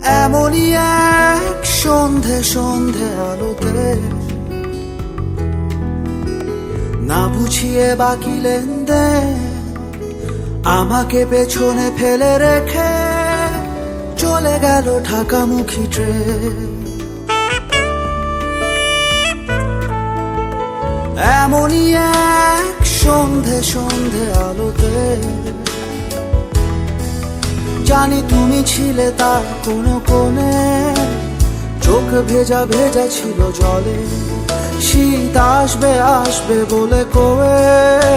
এমনই এক সন্ধে সন্ধে আলোতে না বুঝিয়ে বাকি লেনদেন আমাকে পেছনে ফেলে রেখে চলে গেল ঢাকামুখী ট্রেন। এমনই এক সন্ধে সন্ধে আলোতে জানি তুমি ছিলে তার কোনো কোণে, চোখ ভেজা ভেজা ছিল জলে, শীত আসবে আসবে বলে কয়ে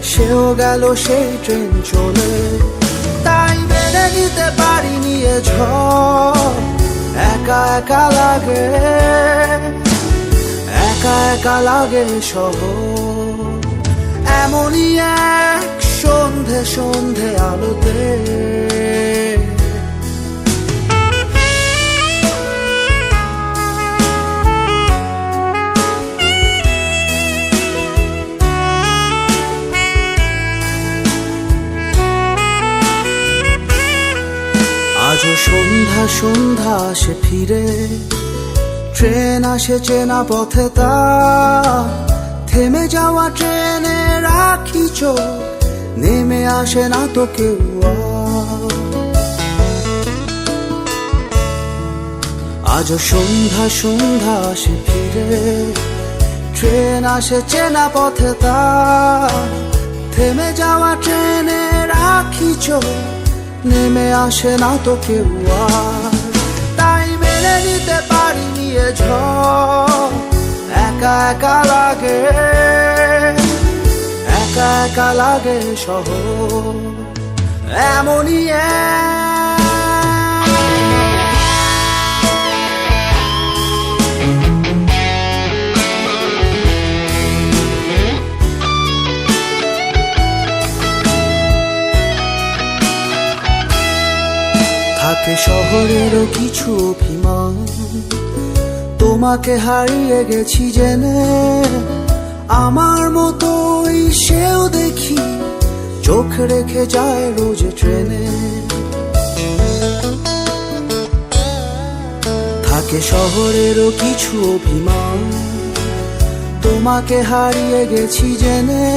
সেও গেল সেই ট্রেন চলে। তাই মেনে নিতে পারিনি এ ঝড়, একা একা লাগে, একা একা লাগে শহর। এমনই এক সন্ধে সন্ধে আলোতে আজও সন্ধ্যা সন্ধ্যা আসে ফিরে, ট্রেন আসে চেনা পথে তা থেমে যাওয়া ট্রেনে রাখি চোখ, নেমে আসে না তো কেউ। আজও সন্ধ্যা সন্ধ্যা আসে ফিরে, ট্রেন আসে চেনা পথে তা থেমে যাওয়া ট্রেনে রাখি চোখ, নেমে আসে না তো কেউ। তাই মেনে নিতে পারিনি এ ঝড়, একা একা লাগে, একা একা লাগে শহর। এমনই থাকে শহরেরও কিছু অভিমান, তোমাকে হারিয়ে গেছি জেনে, আমার মতোই সেও দেখি চোখ রেখে যায় রোজ ট্রেনে। থাকে শহরেরও কিছু অভিমান, তোমাকে হারিয়ে গেছি জেনে,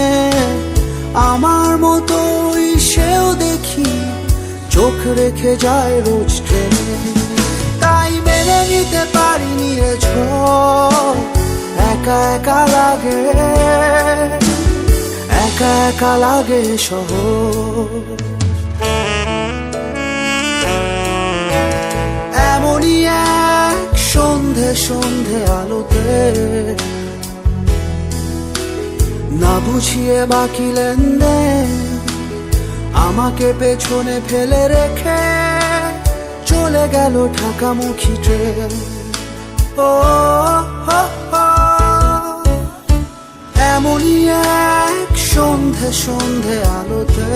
আমার মতোই সেও দেখি চোখ রেখে যায় রোজ ট্রেনে। তাই মেনে নিতে পারিনি এ ঝড়, একা একা লাগে, একা একা লাগে শহর। এমনই এক সন্ধে সন্ধে আলোতে না বুঝিয়ে বাকি লেনদেন আমাকে পেছনে ফেলে রেখে চলে গেল ঢাকামুখী ট্রেন। ও এমনই এক সন্ধে সন্ধে আলোতে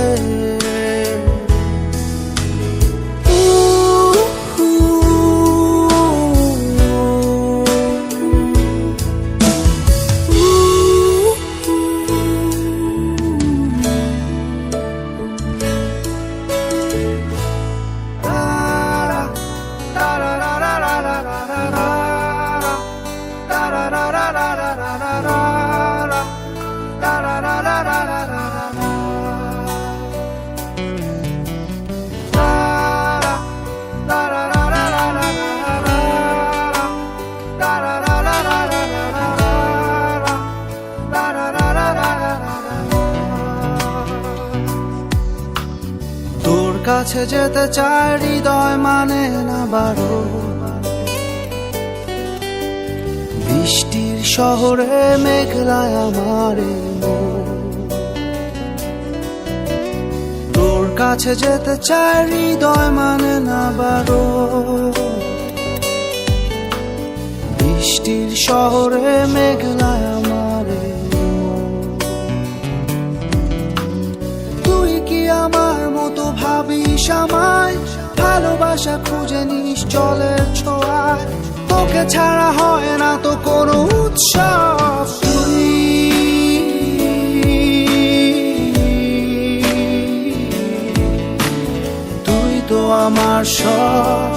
কাছে যেতে চায় হৃদয় মানে না বারো, বৃষ্টির শহরে মেঘলায় আমার তোর কাছে যেতে চায় হৃদয় মানে না বারো, বৃষ্টির শহরে মেঘলায় আমার। তুই কি আমার মতো ভাবিস আমায়, ভালোবাসা খুঁজে নিস জলের ছোঁয়ায়, তোকে ছাড়া হয় না তো কোনো উৎসব। তুই তো আমার সব,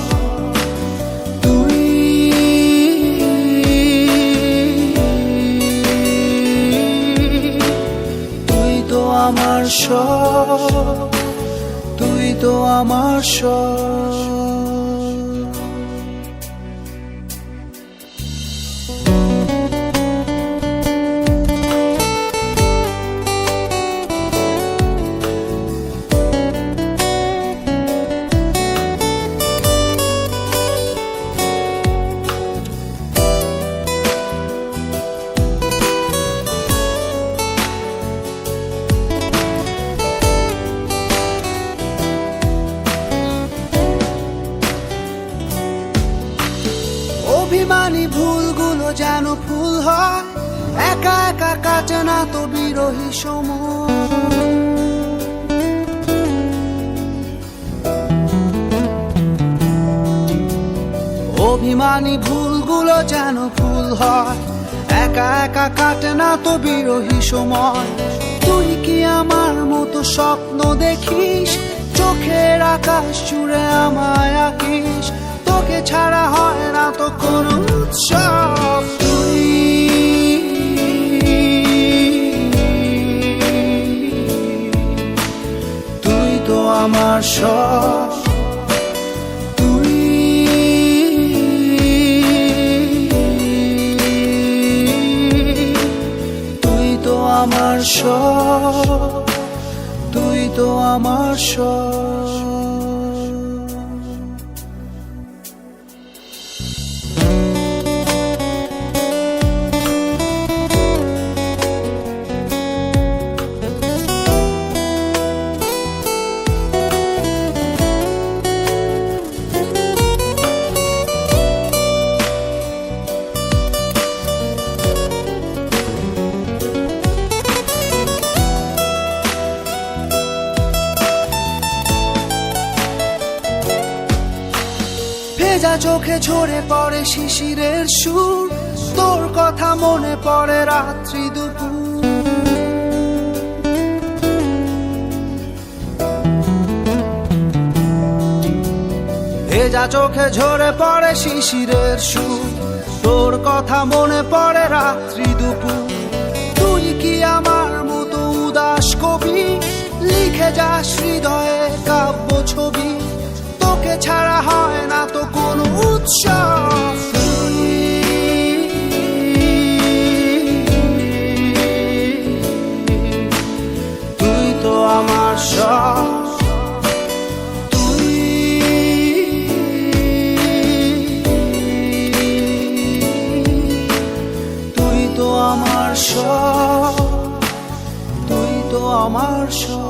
আমার সব, তুই তো আমার সব। অভিমানী ভুলগুলো যেন ফুল হয়, একা একা কাটে না তো বিরহী সময়। অভিমানী ভুলগুলো যেন ফুল হয়, একা একা কাটে না তো বিরহী সময়। তুই কি আমার মতো স্বপ্ন দেখিস, চোখের আকাশ জুড়ে আমায় আঁকিস, তোকে ছাড়া হয় না তো কোনো উৎসব। তুই তো আমার সব, তুই তো আমার সব, তুই তো আমার সব। ভেজা চোখে ঝরে পড়ে শিশিরের সুর, তোর কথা মনে পড়ে রাত্রি দুপুর। ভেজা চোখে ঝরে পড়ে শিশিরের সুর, তোর কথা মনে পড়ে রাত্রি দুপুর। তুই কি আমার মতো উদাস কবি, লিখে যাস হৃদয়ে কাব্য ছবি, তোকে ছাড়া হয় না তো কোনো উৎসব। তুই তো আমার সব, তুই তো আমার সব, তুই তো আমার সব।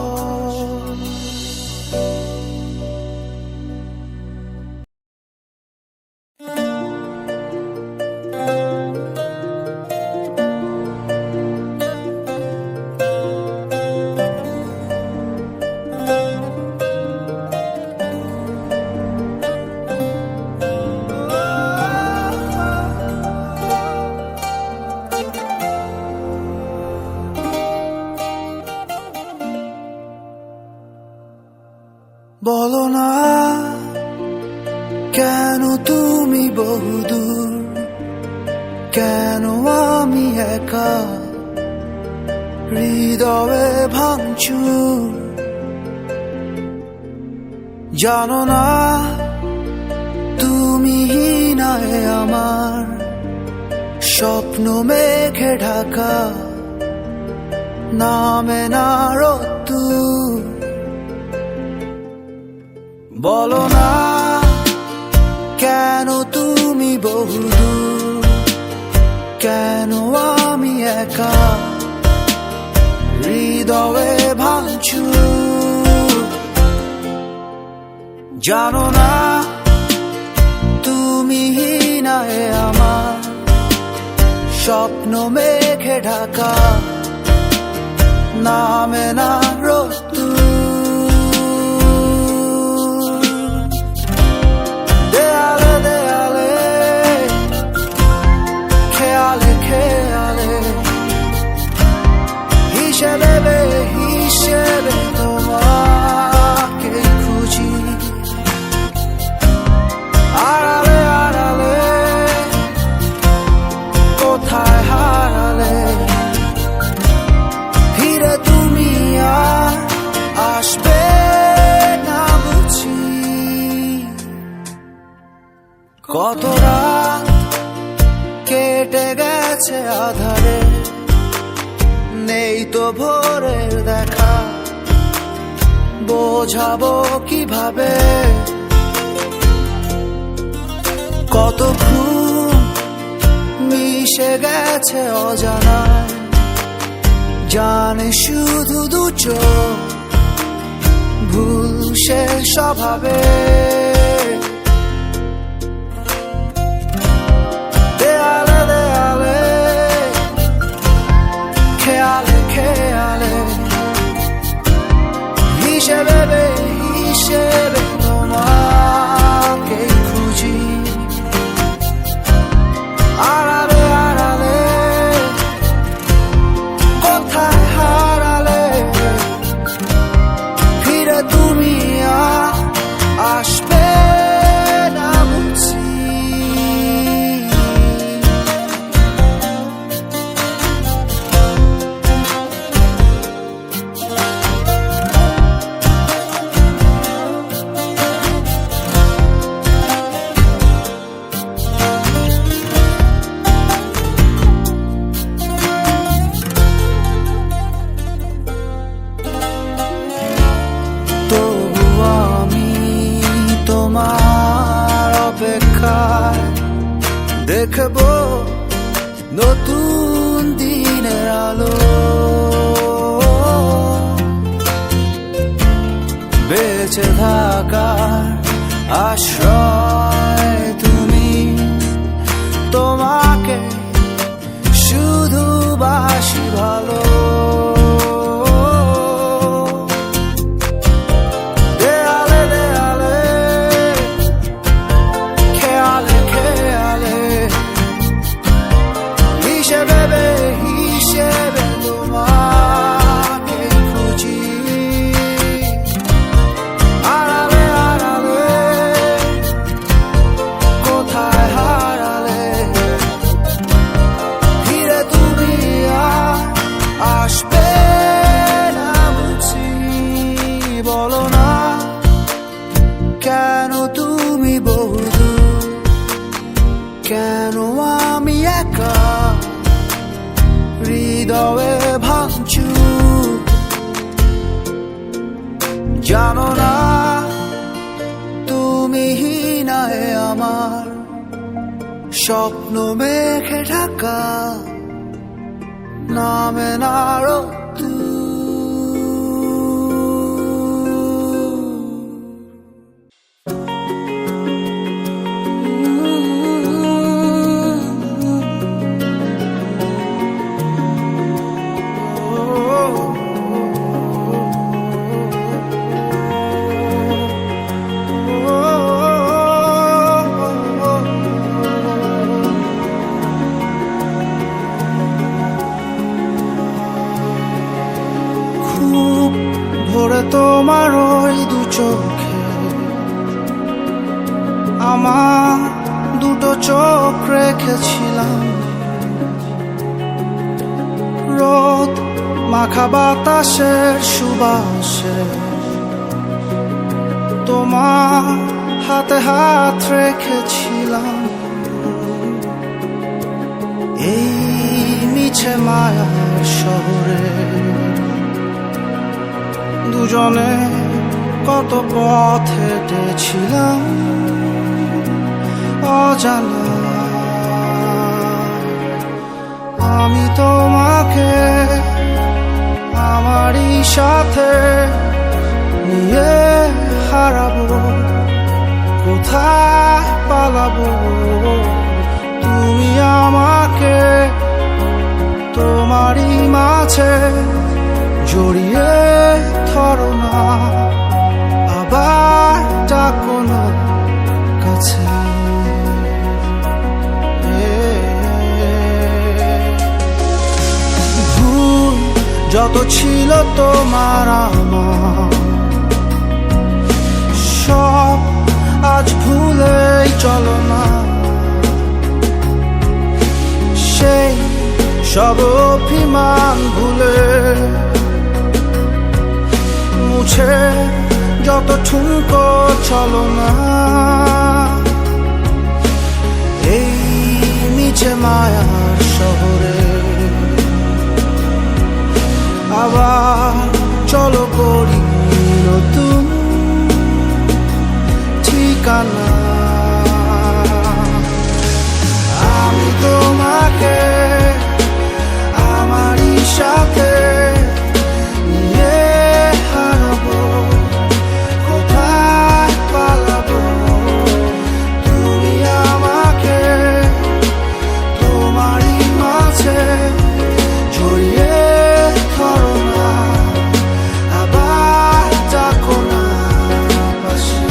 বলো না কেন তুমি বহুদূর, কেন আমি একা হৃদয়ে ভাঙচুর। জানো না তুমি নাই আমার স্বপ্ন মেঘে ঢাকা, নামে না রোদ্দুর। বলো না কেন তুমি বহুদূর, কেন আমি একা হৃদয়ে ভাঙচুর। জানো না তুমি নাই আমার স্বপ্ন মেঘে ঢাকা, নামে না রোদ্দুর। হিসেবে তোমাকে খুঁজি, আড়ালে আড়ালে কোথায় হারালে, ফিরে তুমি কত রাত কেটে গেছে আধারে, নেই তো ভোরের দেখা, বোঝাবো কিভাবে। কত ঘুম মিশে গেছে অজানায়, জানে শুধু দু চোখ ভুল সে স্বভাবে। দেয়ালে দেয়ালে খেয়ালে খেয়ালে হিসেবে হিসেবে তোমাকে খুঁজি। আড়ালে আড়ালে কোথায় হারালে, ফিরে তুমি আসবে না বুঝি। তোমার অপেক্ষায় দেখবো নতুন দিনের আলো, বেঁচে থাকার আশ্রয় তুমি। তোমাকে শুধু বাসি ভালো। হিসেবে তোমাকে খুঁজি। আড়ালে আড়ালে কোথায় হারালে, ফিরে তুমি আসবে না বুঝি। বলো না কেন তুমি বহুদূর, কেন আমি একা হৃদয়ে ভাঙচু। জানো না তুমি হীনায় আমার স্বপ্ন মেঘে ঢাকা, নামে না রোদ্দুর। ভোরে তোমার ওই দু চোখে আমার দুটো চোখ রেখেছিলাম। রোদ মাখা বাতাসের সুবাসে তোমার হাতে হাত রেখেছিলাম। এই মিছে মায়ার শহরে দুজনে কত পথ হেঁটেছিলাম অজানা। আমি তোমাকে আমারই সাথে নিয়ে হারাবো, কোথায় পালাবো। তুমি আমাকে তোমারই মাঝে জড়িয়ে ধরো না, আবার ডাকো না কাছে। ভুল যত ছিল তোমার আমার, সব আজ ভুলেই চলো না। সেই সব অভিমান ভুলে মুছে যত ঠুনকো চলো না। এবার চলো করি নতুন ঠিকানা। আমি তোমাকে আমারই সাথে নিয়ে হারাবো, কোথায় পালাবো। তুমি আমাকে তোমারই মাঝে জড়িয়ে ধরো না, আবার ডাকো না পাশে।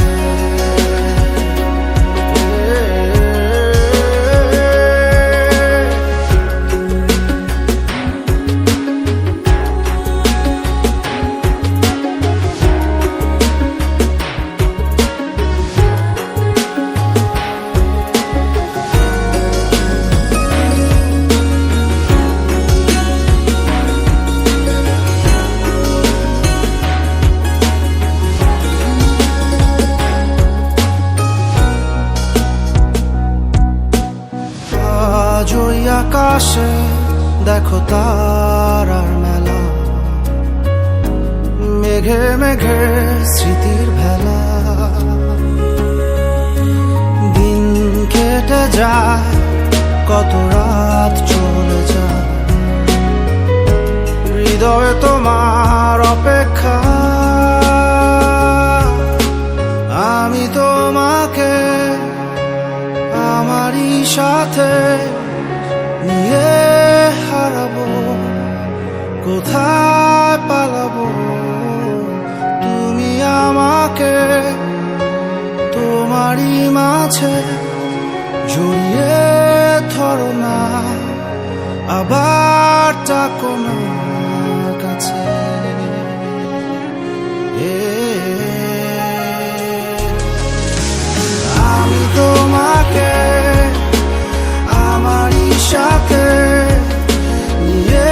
আজ ওই আকাশে দেখো তারার মেলা, মেঘে মেঘে স্মৃতির ভেলা। দিন কেটে যায়, কত রাত চলে যায়, হৃদয়ে তোমার অপেক্ষা। আমি তোমাকে আমারই সাথে নিয়ে হারাবো, কোথায় পালাবো। তুমি আমাকে তোমারই মাঝে জড়িয়ে ধরো না, আবার ডাকো না কাছে। আমি তোমাকে আমারই সাথে নিয়ে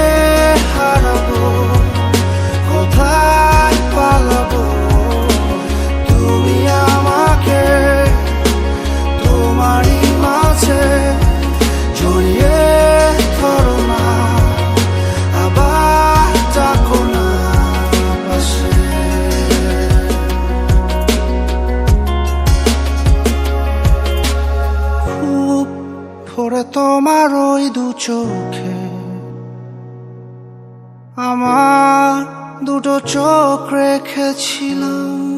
হারাবো, কোথায় পালাবো। তুমি আমাকে তোমারই মাঝে জড়িয়ে ধরো না, আবার ডাকো না পাশে। খুব ভোরে তোমার ওই দু চোখে আমার দুটো চোখ রেখেছিলাম।